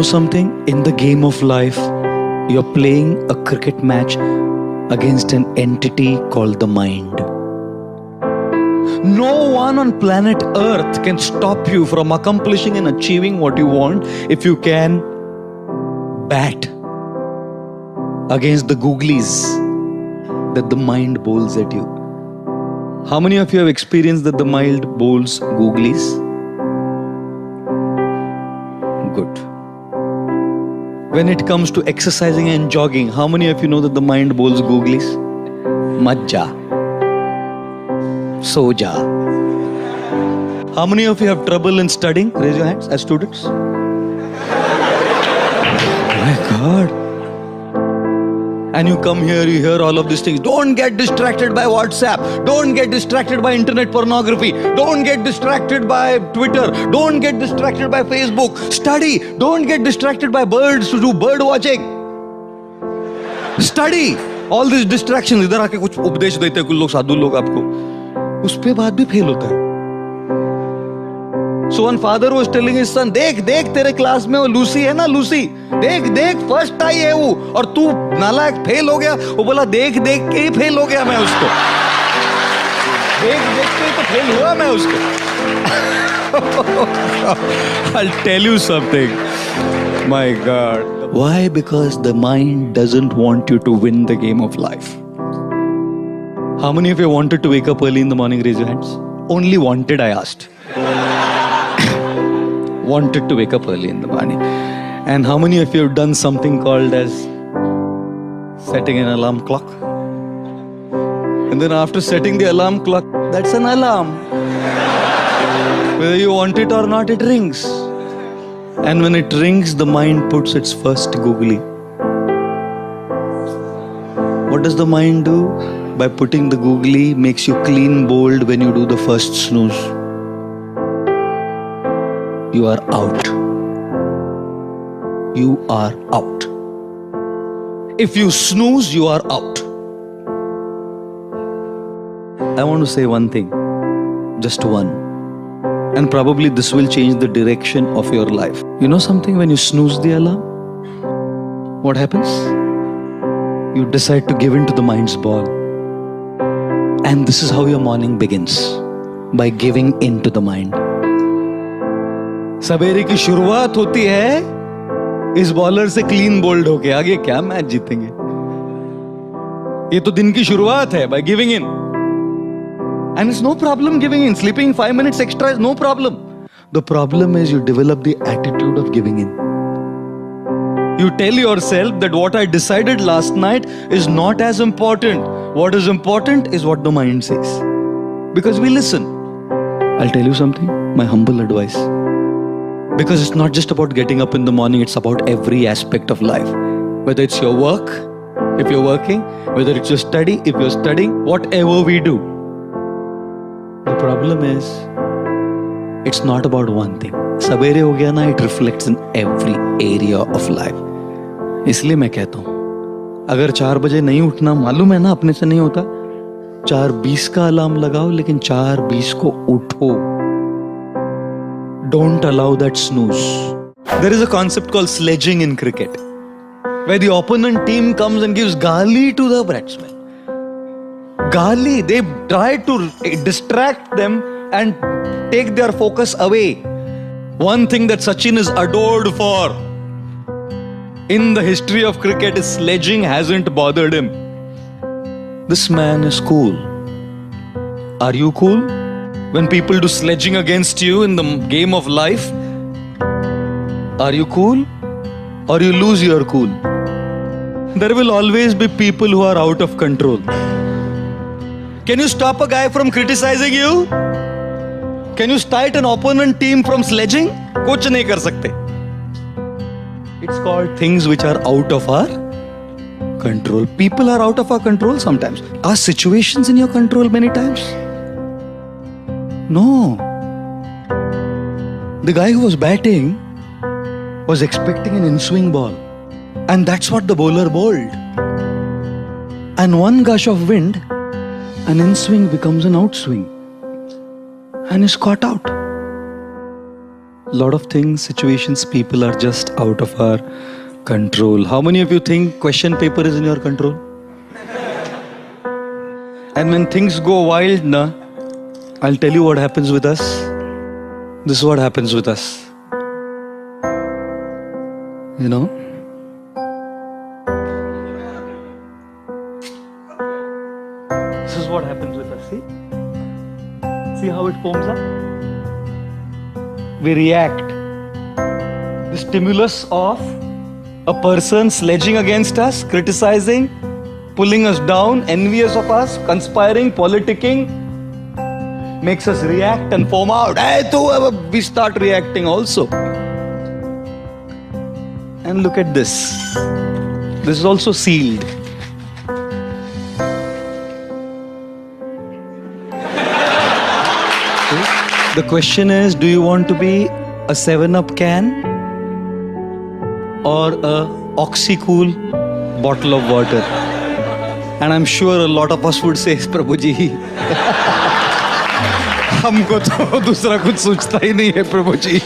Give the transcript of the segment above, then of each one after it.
know something? In the game of life, you're playing a cricket match against an entity called the mind. No one on planet Earth can stop you from accomplishing and achieving what you want if you can bat against the googlies that the mind bowls at you. How many of you have experienced that the mind bowls googlies? Good. When it comes to exercising and jogging, how many of you know that the mind bowls googlies? Majja. Soja. How many of you have trouble in studying? Raise your hands as students. My God. And you come here, you hear all of these things. Don't get distracted by WhatsApp. Don't get distracted by internet pornography. Don't get distracted by Twitter. Don't get distracted by Facebook. Study. Don't get distracted by birds to do bird watching. Study. All these distractions. इधर आके कुछ उपदेश देते हैं कुछ लोग साधु लोग आपको. उस पे बात भी फेल होता है. So one father was telling his son, देख तेरे क्लास में वो लूसी है ना, लूसी देख फर्स्ट आई है वो, और तू नालायक फेल हो गया. वो बोला देख के ही फेल हो गया मैं उसको. देख के ही तो फेल हुआ मैं उसको. I'll tell you something. My God. Why? Because the mind doesn't want you to win the game of life. How many of you wanted to wake up early in the morning? Raise your hands. Only wanted, I asked. Wanted to wake up early in the morning. And how many of you have done something called as setting an alarm clock? And then after setting the alarm clock, that's an alarm. Whether you want it or not, it rings. And when it rings, the mind puts its first googly. What does the mind do? By putting the googly, makes you clean bowled when you do the first snooze. You are out. You are out. If you snooze, you are out. I want to say one thing. Just one. And probably this will change the direction of your life. You know something? When you snooze the alarm, what happens? You decide to give in to the mind's ball. And this is how your morning begins. By giving in to the mind. सवेरे की शुरुआत होती है इस bowler से clean bowled होके. आगे क्या मैच जीतेंगे? ये तो दिन की शुरुआत है. By giving in. And it's no problem giving in. Sleeping 5 minutes extra is no problem. The problem is you develop the attitude of giving in. You tell yourself that what I decided last night is not as important. What is important is what the mind says. Because we listen. I'll tell you something, my humble advice. Because it's not just about getting up in the morning, it's about every aspect of life. Whether it's your work, if you're working, whether it's your study, if you're studying, whatever we do. The problem is, it's not about one thing. Sabere ho gaya na, it reflects in every area of life. इसलिए मैं कहता हूँ, अगर 4 बजे नहीं उठना, मालूम है ना अपने से नहीं होता, 4:20 का अलार्म लगाओ, लेकिन 4:20 को उठो. Don't allow that snooze. There is a concept called sledging in cricket, where the opponent team comes and gives gali to the batsman. Gali, they try to distract them and take their focus away. One thing that Sachin is adored for in the history of cricket is sledging hasn't bothered him. This man is cool. Are you cool? When people do sledging against you in the game of life, are you cool? Or you lose your cool? There will always be people who are out of control. Can you stop a guy from criticizing you? Can you stop an opponent team from sledging? कुछ नहीं कर सकते. It's called things which are out of our control. People are out of our control sometimes. Are situations in your control many times? No. The guy who was batting was expecting an in-swing ball. And that's what the bowler bowled. And one gush of wind, an in-swing becomes an outswing. And is caught out. lot of things, situations, people are just out of our control. How many of you think question paper is in your control? And when things go wild, I'll tell you what happens with us. This is what happens with us. You know? This is what happens with us, see? See how it foams up? We react. The stimulus of a person sledging against us, criticizing, pulling us down, envious of us, conspiring, politicking, makes us react and foam out. We start reacting also. And look at this. This is also sealed. The question is, do you want to be a 7-Up can or a Oxycool bottle of water? And I'm sure a lot of us would say, Prabhuji, हमको तो दूसरा कुछ सोचता ही नहीं है प्रभुजी.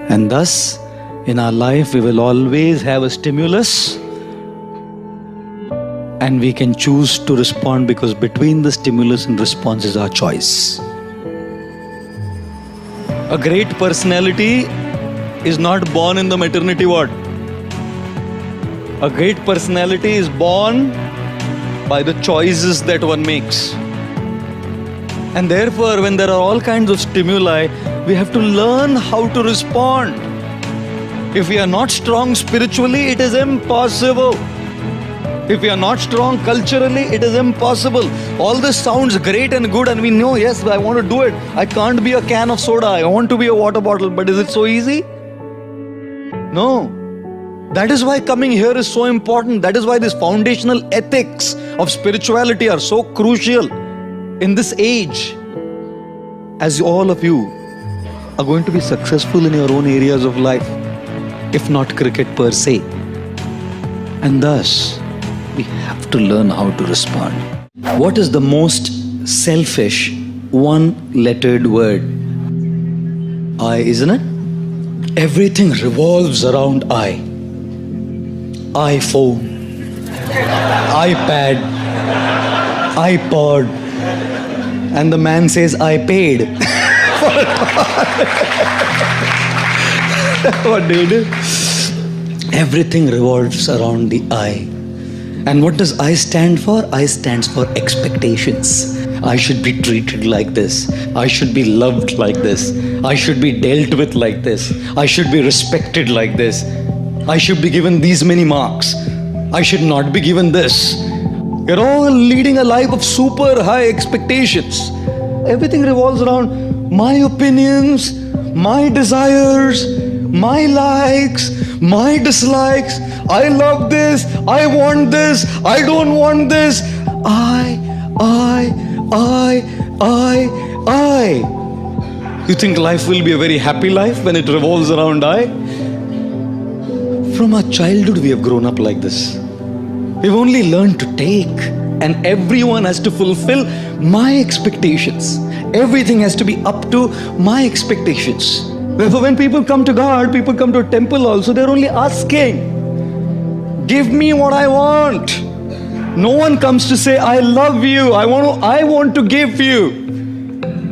And thus, in our life, we will always have a stimulus. And we can choose to respond, because between the stimulus and response is our choice. A great personality is not born in the maternity ward. A great personality is born by the choices that one makes. And therefore, when there are all kinds of stimuli, we have to learn how to respond. If we are not strong spiritually, it is impossible. If we are not strong culturally, it is impossible. All this sounds great and good, and we know, yes, I want to do it. I can't be a can of soda. I want to be a water bottle. But is it so easy? No. That is why coming here is so important. That is why these foundational ethics of spirituality are so crucial in this age. As all of you are going to be successful in your own areas of life, if not cricket per se. And thus, we have to learn how to respond. What is the most selfish one-lettered word? I, isn't it? Everything revolves around I. iPhone, iPad, iPod, and the man says, I paid. What do you do? Everything revolves around the I. And what does I stand for? I stands for expectations. I should be treated like this. I should be loved like this. I should be dealt with like this. I should be respected like this. I should be given these many marks. I should not be given this. You're all leading a life of super high expectations. Everything revolves around my opinions, my desires, my likes, my dislikes. I love this, I want this, I don't want this. I. You think life will be a very happy life when it revolves around I? From our childhood we have grown up like this. We've only learned to take, and everyone has to fulfill my expectations. Everything has to be up to my expectations. Therefore, when people come to God, people come to a temple also, they're only asking, give me what I want. No one comes to say, I love you, I want to give you.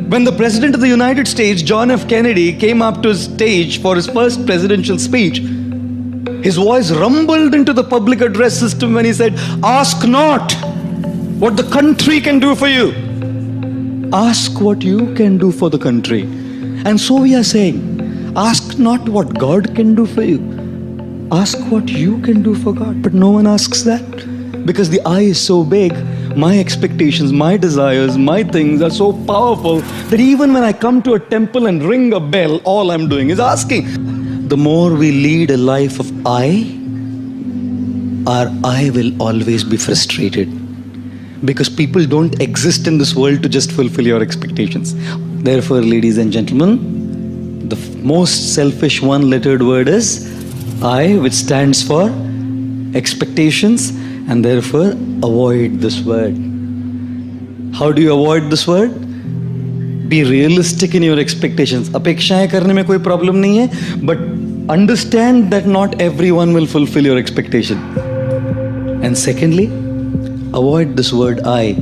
When the President of the United States, John F. Kennedy, came up to his stage for his first presidential speech, his voice rumbled into the public address system when he said, ask not what the country can do for you. Ask what you can do for the country. And so we are saying, ask not what God can do for you. Ask what you can do for God. But no one asks that, because the I is so big. My expectations, my desires, my things are so powerful that even when I come to a temple and ring a bell, all I'm doing is asking. The more we lead a life of I, our I will always be frustrated. Because people don't exist in this world to just fulfill your expectations. Therefore, ladies and gentlemen, the most selfish one-lettered word is I, which stands for expectations, and therefore avoid this word. How do you avoid this word? Be realistic in your expectations. अपेक्षाएं करने में कोई problem नहीं है, but understand that not everyone will fulfill your expectation. And secondly, avoid this word I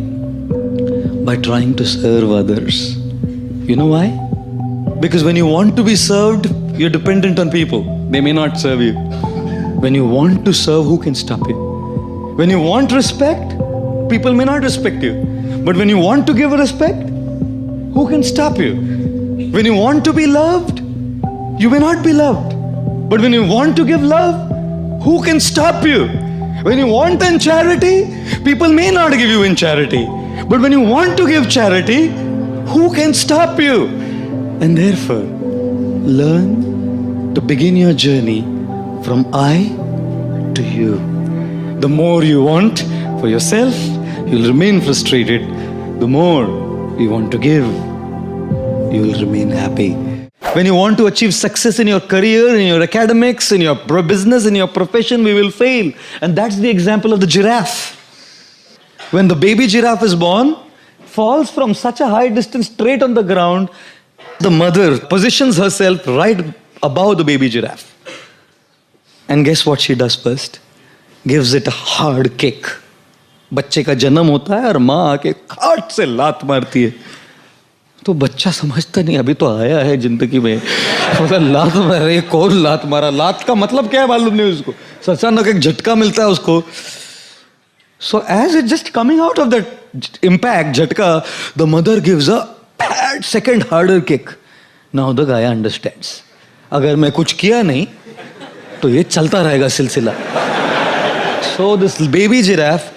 by trying to serve others. You know why? Because when you want to be served, you're dependent on people. They may not serve you. When you want to serve, who can stop you? When you want respect, people may not respect you. But when you want to give respect, who can stop you? When you want to be loved, you may not be loved. But when you want to give love, who can stop you? When you want in charity, people may not give you in charity. But when you want to give charity, who can stop you? And therefore, learn to begin your journey from I to you. The more you want for yourself, you'll remain frustrated. The more you want to give, you will remain happy. When you want to achieve success in your career, in your academics, in your business, in your profession, we will fail. And that's the example of the giraffe. When the baby giraffe is born, falls from such a high distance straight on the ground, the mother positions herself right above the baby giraffe. And guess what she does first? Gives it a hard kick. बच्चे का जन्म होता है और माँ आके खाट से लात मारती है. तो बच्चा समझता नहीं, अभी तो आया है जिंदगी में, लात मारे, कौन लात मारा, लात का मतलब क्या है मालूम नहीं उसको. अचानक एक झटका मिलता है उसको. So as it's just coming out of that impact, झटका, the mother gives a bad second harder kick. Now the guy understands. अगर मैं कुछ किया नहीं तो ये चलता रहेगा सिलसिला. So this baby giraffe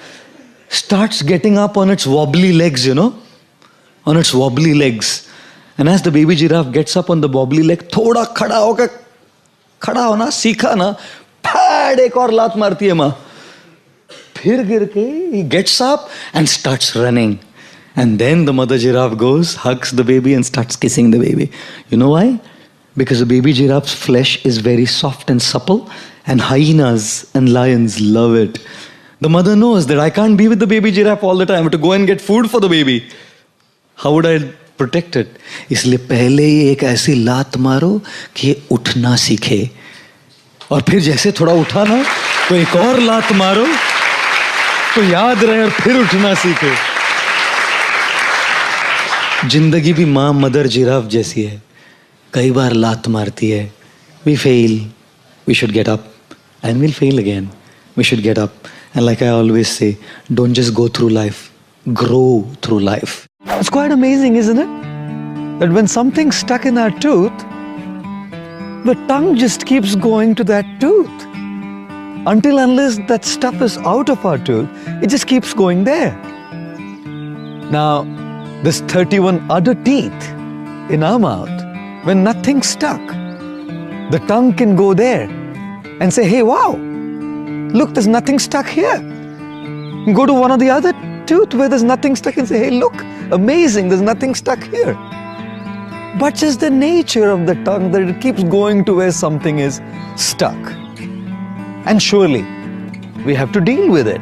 starts getting up on its wobbly legs, you know, on its wobbly legs. And as the baby giraffe gets up on the wobbly leg, थोड़ा खड़ा होकर, खड़ा होना सीखा ना, फैड एक और लात मारती है माँ. फिर गिर के he gets up and starts running. And then the mother giraffe goes, hugs the baby and starts kissing the baby. You know why? Because the baby giraffe's flesh is very soft and supple, and hyenas and lions love it. The mother knows that I can't be with the baby giraffe all the time. I have to go and get food for the baby. How would I protect it? इसलिए पहले ही एक ऐसी लात मारो कि ये उठना सीखे. और फिर जैसे थोड़ा उठा ना, तो एक और लात मारो तो याद रहे और फिर उठना सीखे. जिंदगी भी माँ मदर जिराफ जैसी है. कई बार लात मारती है. We fail. We should get up. And we'll fail again. We should get up. And like I always say, don't just go through life. Grow through life. It's quite amazing, isn't it? That when something's stuck in our tooth, the tongue just keeps going to that tooth. Until unless that stuff is out of our tooth, it just keeps going there. Now, there's 31 other teeth in our mouth. When nothing's stuck, the tongue can go there and say, hey, wow, look, there's nothing stuck here. Go to one of the other tooth where there's nothing stuck and say, hey, look, amazing, there's nothing stuck here. But just the nature of the tongue that it keeps going to where something is stuck. And surely, we have to deal with it.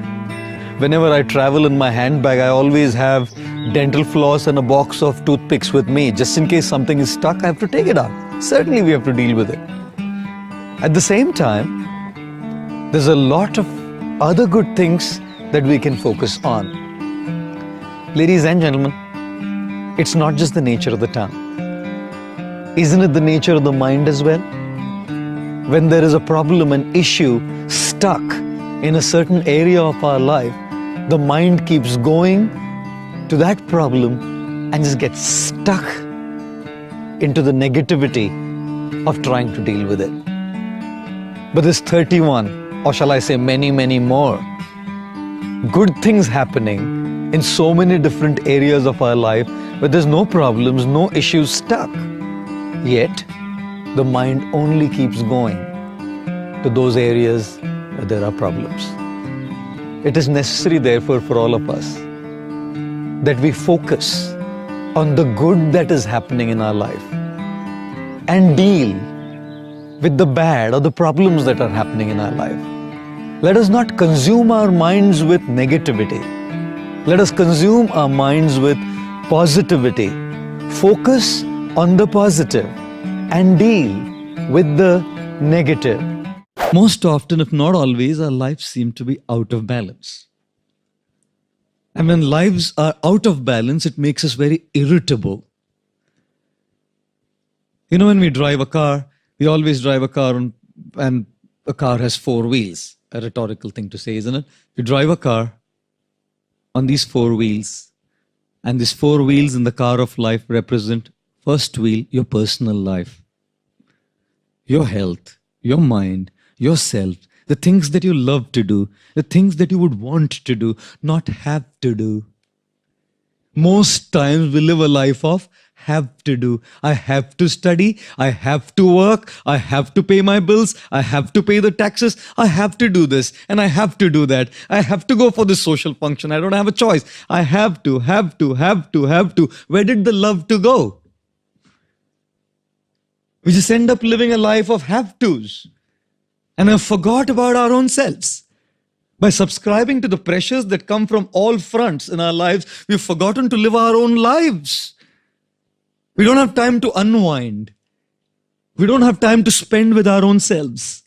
Whenever I travel in my handbag, I always have dental floss and a box of toothpicks with me. Just in case something is stuck, I have to take it out. Certainly, we have to deal with it. At the same time, there's a lot of other good things that we can focus on. Ladies and gentlemen, it's not just the nature of the tongue. Isn't it the nature of the mind as well? When there is a problem, an issue stuck in a certain area of our life, the mind keeps going to that problem and just gets stuck into the negativity of trying to deal with it. But there's 31, or shall I say many, many more, good things happening in so many different areas of our life where there's no problems, no issues stuck. Yet, the mind only keeps going to those areas where there are problems. It is necessary, therefore, for all of us that we focus on the good that is happening in our life and deal with the bad or the problems that are happening in our life. Let us not consume our minds with negativity. Let us consume our minds with positivity Focus on the positive and deal with the negative. Most often, if not always, our lives seem to be out of balance. And when lives are out of balance, it makes us very irritable. You know, when we drive a car, we always drive a car and a car has four wheels. A rhetorical thing to say, isn't it? You drive a car on these four wheels, and these four wheels in the car of life represent, first wheel, your personal life, your health, your mind, yourself, the things that you love to do, the things that you would want to do, not have to do. Most times we live a life of have to do. I have to study, I have to work, I have to pay my bills, I have to pay the taxes, I have to do this and I have to do that. I have to go for this social function. I don't have a choice. I have to. Where did the love to go? We just end up living a life of have tos and have forgot about our own selves. By subscribing to the pressures that come from all fronts in our lives, we've forgotten to live our own lives. We don't have time to unwind. We don't have time to spend with our own selves.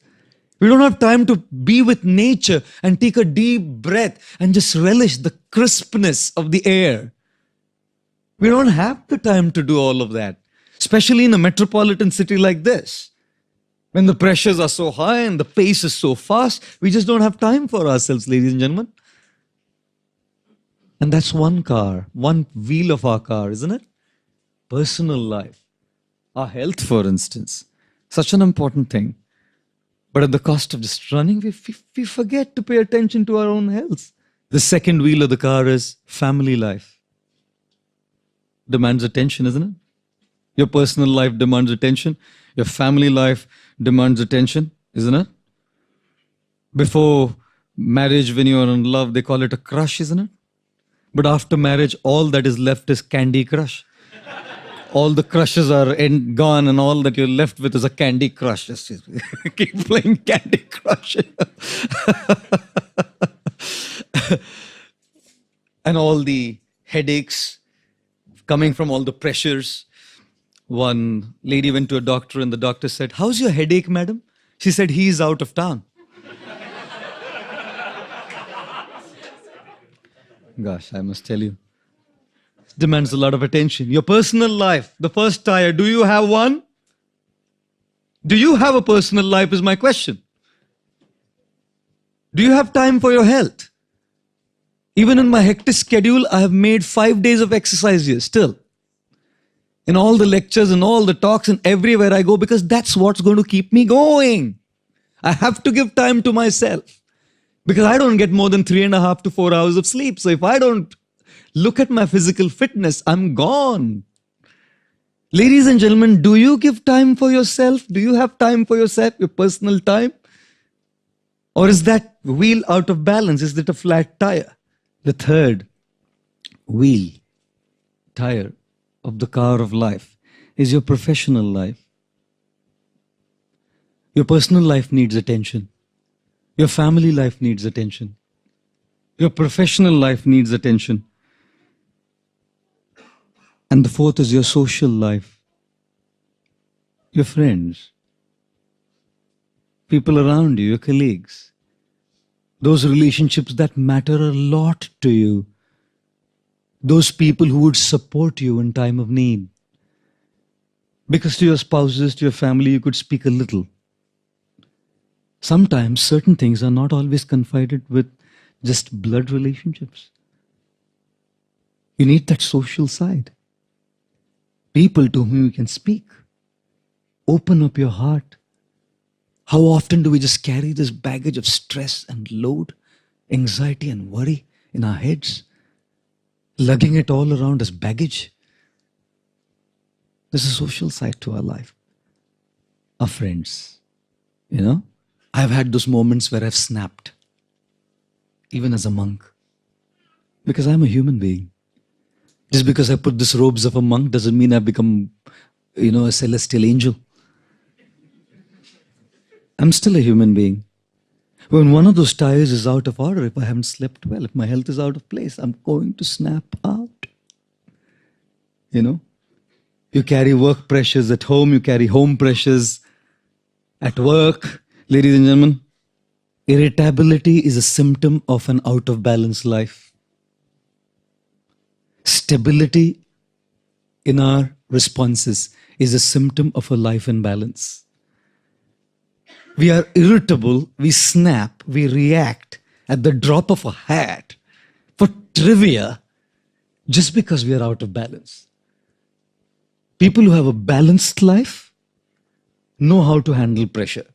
We don't have time to be with nature and take a deep breath and just relish the crispness of the air. We don't have the time to do all of that, especially in a metropolitan city like this. When the pressures are so high and the pace is so fast, we just don't have time for ourselves, ladies and gentlemen. And that's one car, one wheel of our car, isn't it? Personal life, our health, for instance, such an important thing. But at the cost of just running, we forget to pay attention to our own health. The second wheel of the car is family life. Demands attention, isn't it? Your personal life demands attention. Your family life demands attention, isn't it? Before marriage, when you are in love, they call it a crush, isn't it? But after marriage, all that is left is Candy Crush. All the crushes are gone and all that you're left with is a Candy Crush. Just keep playing Candy Crush. And all the headaches coming from all the pressures. One lady went to a doctor and the doctor said, "How's your headache, madam?" She said, "He's out of town." Gosh, I must tell you. Demands a lot of attention. Your personal life, the first tire, do you have one? Do you have a personal life is my question. Do you have time for your health? Even in my hectic schedule, I have made 5 days of exercise here still. In all the lectures and all the talks and everywhere I go, because that's what's going to keep me going. I have to give time to myself because I don't get more than 3.5 to 4 hours of sleep. So if I don't look at my physical fitness, I'm gone. Ladies and gentlemen, do you give time for yourself? Do you have time for yourself, your personal time? Or is that wheel out of balance? Is it a flat tire? The third wheel, tire of the car of life is your professional life. Your personal life needs attention. Your family life needs attention. Your professional life needs attention. And the fourth is your social life. Your friends, people around you, your colleagues. Those relationships that matter a lot to you. Those people who would support you in time of need. Because to your spouses, to your family, you could speak a little. Sometimes certain things are not always confided with just blood relationships. You need that social side. People to whom you can speak. Open up your heart. How often do we just carry this baggage of stress and load, anxiety and worry in our heads, lugging it all around as baggage? There's a social side to our life. Our friends, you know, I've had those moments where I've snapped, even as a monk, because I'm a human being. Just because I put these robes of a monk doesn't mean I've become, a celestial angel. I'm still a human being. When one of those tires is out of order, if I haven't slept well, if my health is out of place, I'm going to snap out. You carry work pressures at home, you carry home pressures at work. Ladies and gentlemen, irritability is a symptom of an out of balance life. Stability in our responses is a symptom of a life in balance. We are irritable, we snap, we react at the drop of a hat for trivia just because we are out of balance. People who have a balanced life know how to handle pressure.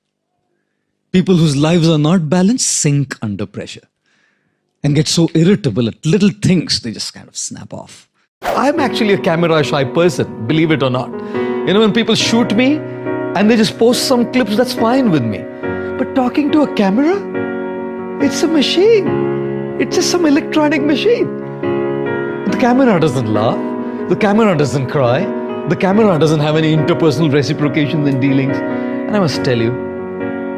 People whose lives are not balanced sink under pressure and get so irritable at little things, they just kind of snap off. I'm actually a camera shy person, believe it or not. You know, when people shoot me and they just post some clips, that's fine with me. But talking to a camera, it's a machine. It's just some electronic machine. The camera doesn't laugh. The camera doesn't cry. The camera doesn't have any interpersonal reciprocations and dealings. And I must tell you,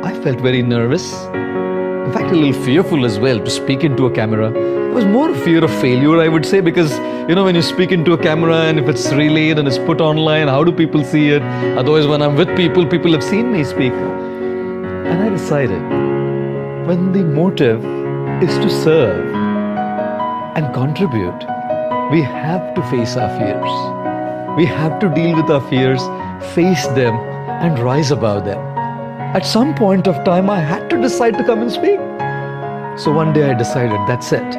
I felt very nervous. In fact, a little fearful as well to speak into a camera. It was more a fear of failure, I would say, because, you know, when you speak into a camera and if it's relayed and it's put online, how do people see it? Otherwise, when I'm with people, people have seen me speak. And I decided, when the motive is to serve and contribute, we have to face our fears. We have to deal with our fears, face them, and rise above them. At some point of time, I had to decide to come and speak. So one day I decided, that's it.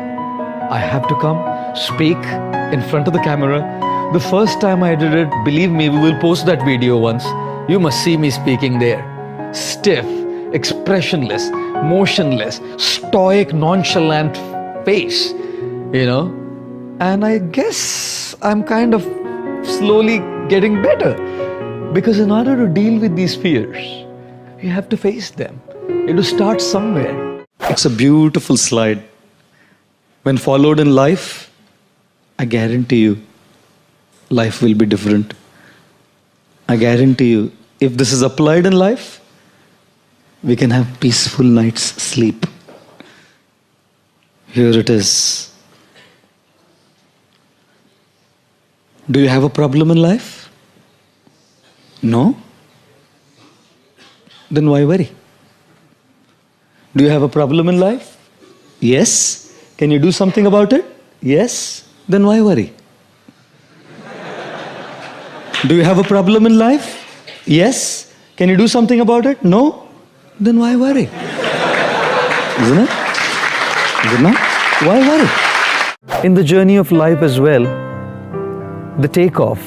I have to come, speak in front of the camera. The first time I did it, believe me, we will post that video once. You must see me speaking there. Stiff, expressionless, motionless, stoic, nonchalant face, you know. And I guess I'm kind of slowly getting better. Because in order to deal with these fears, you have to face them. You have to start somewhere. It's a beautiful slide. When followed in life, I guarantee you, life will be different. I guarantee you, if this is applied in life, we can have peaceful night's sleep. Here it is. Do you have a problem in life? No? Then why worry? Do you have a problem in life? Yes. Can you do something about it? Yes. Then why worry? Do you have a problem in life? Yes. Can you do something about it? No. Then why worry? Isn't it? Is it not? Why worry? In the journey of life as well, the takeoff,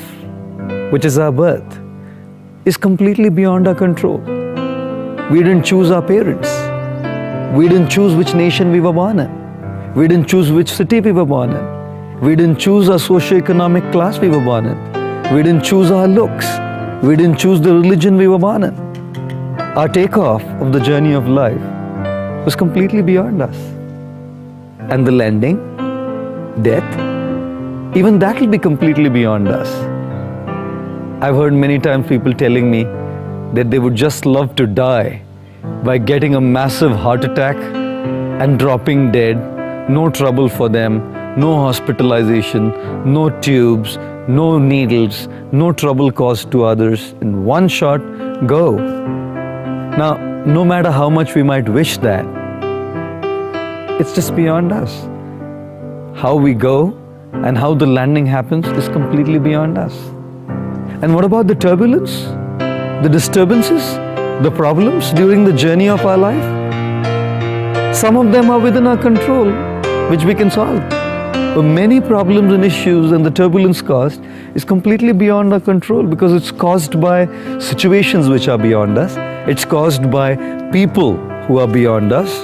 which is our birth, is completely beyond our control. We didn't choose our parents. We didn't choose which nation we were born in. We didn't choose which city we were born in. We didn't choose our socio-economic class we were born in. We didn't choose our looks. We didn't choose the religion we were born in. Our takeoff of the journey of life was completely beyond us. And the landing, death, even that will be completely beyond us. I've heard many times people telling me that they would just love to die by getting a massive heart attack and dropping dead, no trouble for them, no hospitalization, no tubes, no needles, no trouble caused to others. In one shot, go. Now, no matter how much we might wish that, it's just beyond us. How we go and how the landing happens is completely beyond us. And what about the turbulence, the disturbances, the problems during the journey of our life? Some of them are within our control, which we can solve. But many problems and issues and the turbulence caused is completely beyond our control because it's caused by situations which are beyond us. It's caused by people who are beyond us.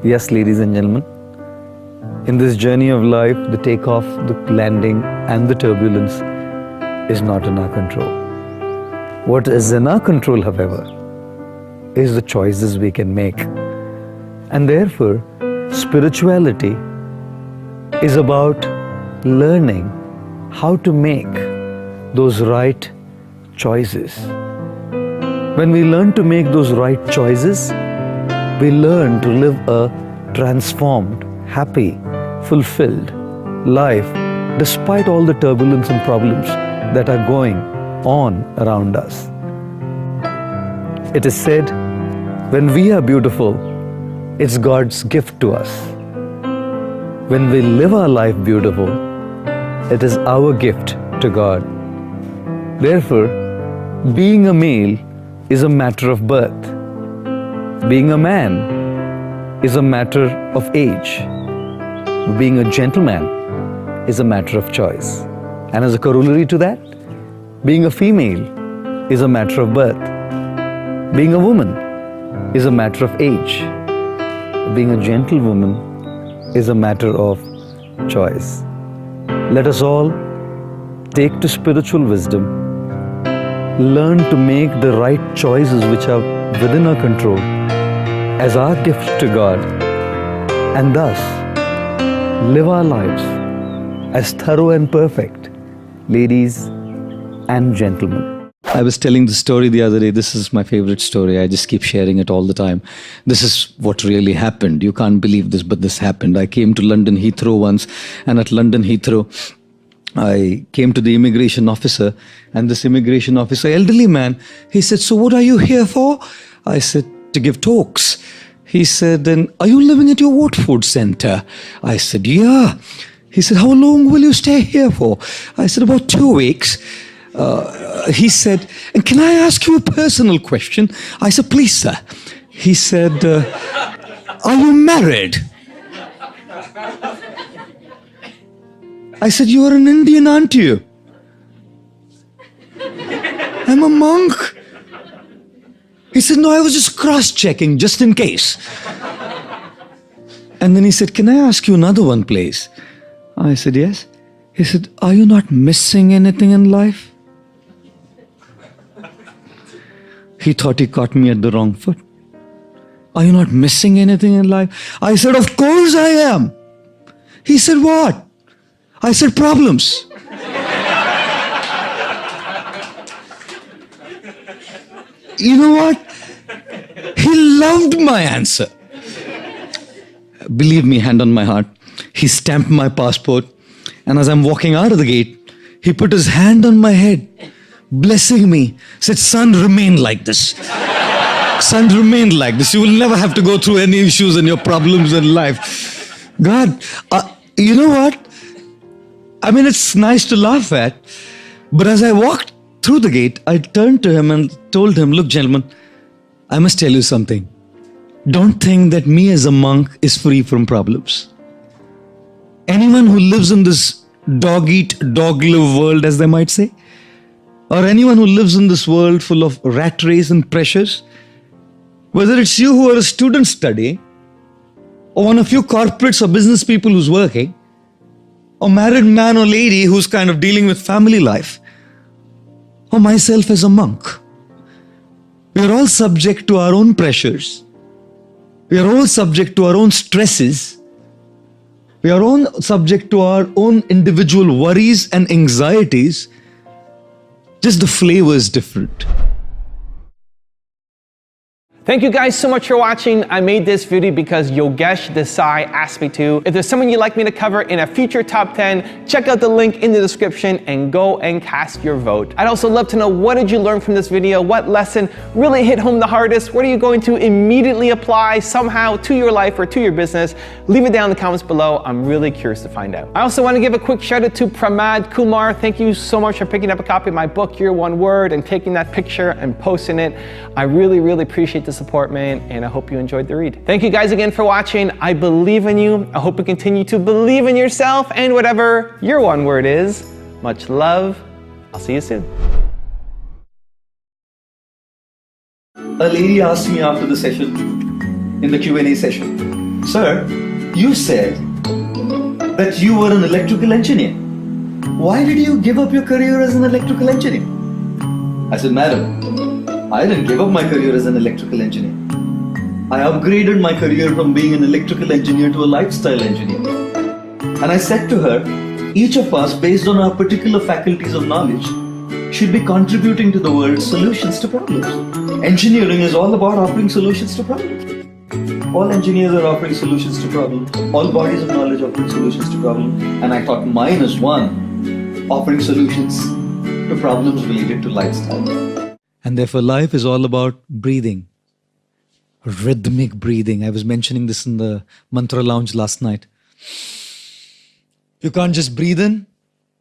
Yes, ladies and gentlemen, in this journey of life, the takeoff, the landing, and the turbulence is not in our control. What is in our control, however, is the choices we can make. And therefore, spirituality is about learning how to make those right choices. When we learn to make those right choices, we learn to live a transformed, happy, fulfilled life despite all the turbulence and problems that are going on around us. It is said, when we are beautiful, it's God's gift to us. When we live our life beautiful, it is our gift to God. Therefore, being a male is a matter of birth. Being a man is a matter of age. Being a gentleman is a matter of choice. And as a corollary to that, being a female is a matter of birth. Being a woman is a matter of age. Being a gentlewoman is a matter of choice. Let us all take to spiritual wisdom, learn to make the right choices which are within our control as our gift to God, and thus live our lives as thorough and perfect, ladies and gentlemen. I was telling the story the other day. This is my favorite story. I just keep sharing it all the time. This is what really happened. You can't believe this, but this happened. I came to London Heathrow once, and at London Heathrow, I came to the immigration officer, and this immigration officer, elderly man, he said, "So what are you here for?" I said, "To give talks." He said, "Then are you living at your Watford centre?" I said, "Yeah." He said, "How long will you stay here for?" I said, "About 2 weeks." He said, "And can I ask you a personal question?" I said, "Please, sir." He said, "Are you married?" I said, "You are an Indian, aren't you?" "I'm a monk." He said, "No, I was just cross-checking, just in case." And then he said, "Can I ask you another one, please?" I said, "Yes." He said, "Are you not missing anything in life?" He thought he caught me at the wrong foot. "Are you not missing anything in life?" I said, "Of course I am." He said, "What?" I said, "Problems." You know what? He loved my answer. Believe me, hand on my heart, he stamped my passport, and as I'm walking out of the gate, he put his hand on my head, blessing me, said, "Son, remain like this. Son, remain like this. You will never have to go through any issues and your problems in life." God, you know what? I mean, it's nice to laugh at, but as I walked through the gate, I turned to him and told him, "Look, gentlemen, I must tell you something. Don't think that me as a monk is free from problems. Anyone who lives in this dog-eat, dog-live world, as they might say, or anyone who lives in this world full of rat race and pressures, whether it's you who are a student studying, or one of you corporates or business people who's working, or married man or lady who's kind of dealing with family life, or myself as a monk, we are all subject to our own pressures. We are all subject to our own stresses. We are all subject to our own individual worries and anxieties. Just the flavor is different. Thank you guys so much for watching. I made this video because Yogesh Desai asked me to. If there's someone you'd like me to cover in a future top 10, check out the link in the description and go and cast your vote. I'd also love to know, what did you learn from this video? What lesson really hit home the hardest? What are you going to immediately apply somehow to your life or to your business? Leave it down in the comments below. I'm really curious to find out. I also want to give a quick shout out to Pramad Kumar. Thank you so much for picking up a copy of my book, Your One Word, and taking that picture and posting it. I really, really appreciate the support, man, and I hope you enjoyed the read. Thank you guys again for watching. I believe in you. I hope you continue to believe in yourself and whatever your one word is. Much love. I'll see you soon. A lady asked me after the session, in the Q&A session, "Sir, you said that you were an electrical engineer. Why did you give up your career as an electrical engineer?" I said, "Madam, I didn't give up my career as an electrical engineer. I upgraded my career from being an electrical engineer to a lifestyle engineer." And I said to her, each of us, based on our particular faculties of knowledge, should be contributing to the world's solutions to problems. Engineering is all about offering solutions to problems. All engineers are offering solutions to problems. All bodies of knowledge offering solutions to problems. And I thought mine is one, offering solutions to problems related to lifestyle. And therefore life is all about breathing. Rhythmic breathing. I was mentioning this in the mantra lounge last night. You can't just breathe in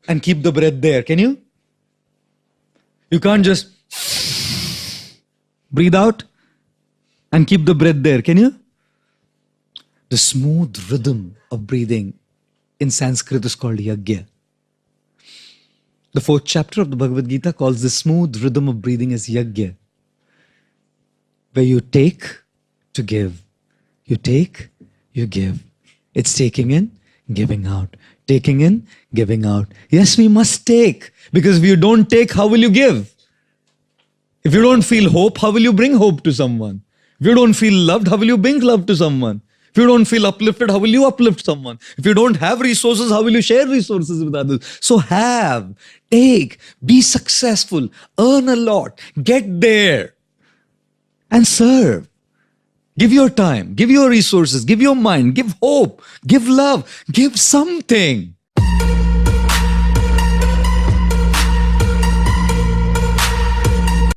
and keep the breath there, can you? You can't just breathe out and keep the breath there, can you? The smooth rhythm of breathing in Sanskrit is called yajna. The 4th chapter of the Bhagavad Gita calls the smooth rhythm of breathing as yajna, where you take to give. You take, you give. It's taking in, giving out. Taking in, giving out. Yes, we must take, because if you don't take, how will you give? If you don't feel hope, how will you bring hope to someone? If you don't feel loved, how will you bring love to someone? If you don't feel uplifted, how will you uplift someone? If you don't have resources, how will you share resources with others? So have, take, be successful, earn a lot, get there, and serve. Give your time, give your resources, give your mind, give hope, give love, give something.